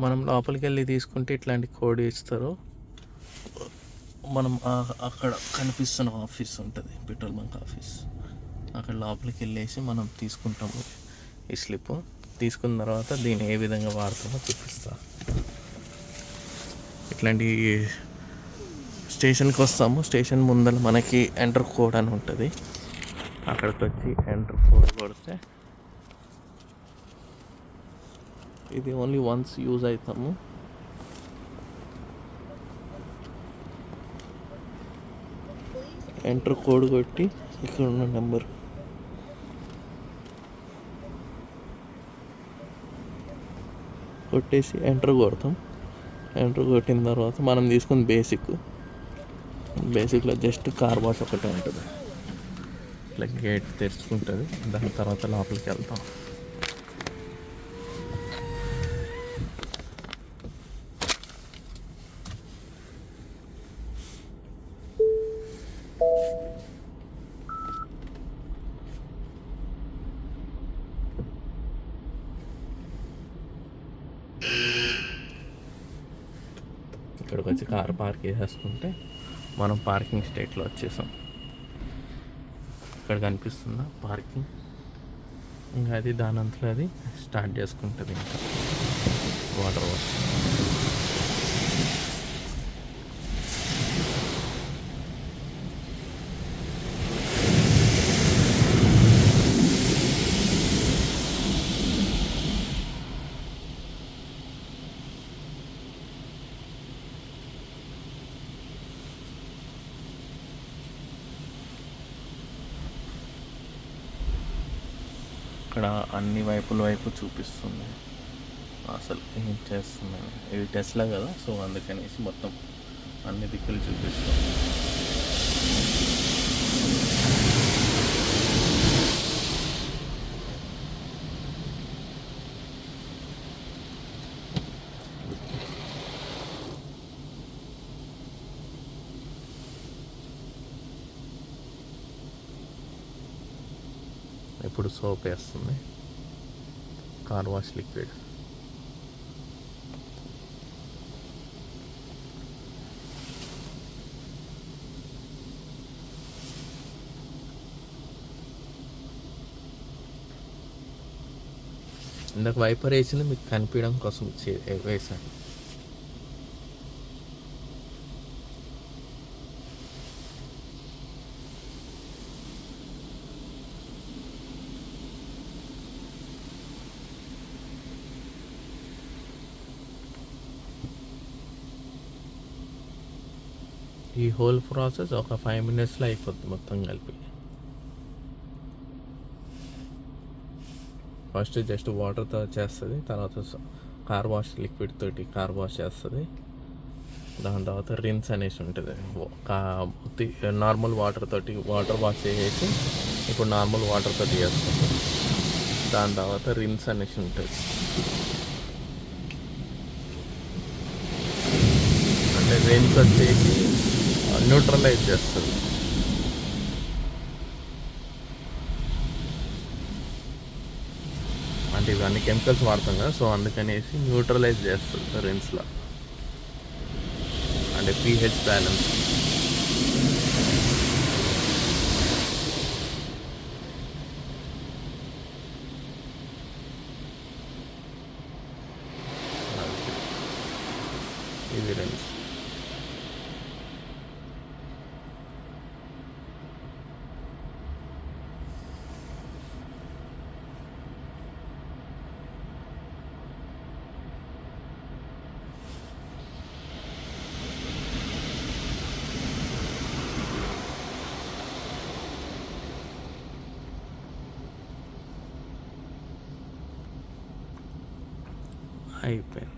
మనం లోపలికి వెళ్ళి తీసుకుంటే ఇట్లాంటి కోడ్ ఇస్తారు. మనం అక్కడ కనిపిస్తున్న ఆఫీస్ ఉంటుంది, పెట్రోల్ బంక్ ఆఫీస్. అక్కడ లోపలికి వెళ్ళేసి మనం తీసుకుంటాము ఈ స్లిప్. తీసుకున్న తర్వాత దీన్ని ఏ విధంగా వాడతామో చూపిస్తా. ఇట్లాంటి స్టేషన్కి వస్తాము. స్టేషన్ ముందర మనకి ఎంటర్ కోడ్ అని ఉంటుంది. అక్కడికి వచ్చి ఎంటర్ కోడ్ కొడితే ఇది ఓన్లీ వన్స్ యూజ్ అవుతాము. ఎంటర్ కోడ్ కొట్టి ఇక్కడ ఉన్న నెంబర్ కొట్టేసి ఎంటర్ కొడతాం. ఎంటర్ కొట్టిన తర్వాత మనం తీసుకున్న బేసిక్లో జస్ట్ కార్ వాష్ ఒకటే ఉంటుంది. ఇట్లా గేట్ తెరుచుకుంటుంది. దాని తర్వాత లోపలికి వెళ్తాం. ఇక్కడికి వచ్చి కార్ పార్క్ చేసేసుకుంటే మనం పార్కింగ్ స్టేట్లో వచ్చేసాం. ఇక్కడ కనిపిస్తుందా పార్కింగ్? ఇంకా అది దానంతలో అది స్టార్ట్ చేసుకుంటుంది. ఇంకా వాటర్ వాష్. ఇక్కడ అన్ని వైపు చూపిస్తుంది అసలు ఏం చేస్తున్నాను. ఇది టెస్లా కదా, సో అందుకనేసి మొత్తం అన్ని దిక్కులు చూపిస్తుంది. ఇప్పుడు సోప్ వేస్తుంది, కార్ వాష్ లిక్విడ్. ఇందాక వైపర్ వేసింది మీకు కనిపించడం కోసం వేసాను. ఈ హోల్ ప్రాసెస్ ఒక 5 minutesలో అయిపోద్ది మొత్తం కలిపి. ఫస్ట్ జస్ట్ వాటర్తో చేస్తుంది, తర్వాత కార్ వాష్ లిక్విడ్ తోటి కార్ వాష్ చేస్తుంది. దాని తర్వాత రిన్స్ అనేసి ఉంటుంది. నార్మల్ వాటర్ వాష్ చేసేసి ఇప్పుడు నార్మల్ వాటర్ తోటి చేస్తుంది. దాని తర్వాత రిన్స్ అనేసి ఉంటుంది. అంటే రిన్స్ వచ్చేసి న్యూట్రలైజ్ చేస్తుంది. అంటే ఇవన్నీ కెమికల్స్ వాడతాం కదా, సో అందుకనేసి న్యూట్రలైజ్ చేస్తుంది రిన్స్లో. అంటే pH బ్యాలెన్స్. ఇది రిన్స్. అయిపోయింది.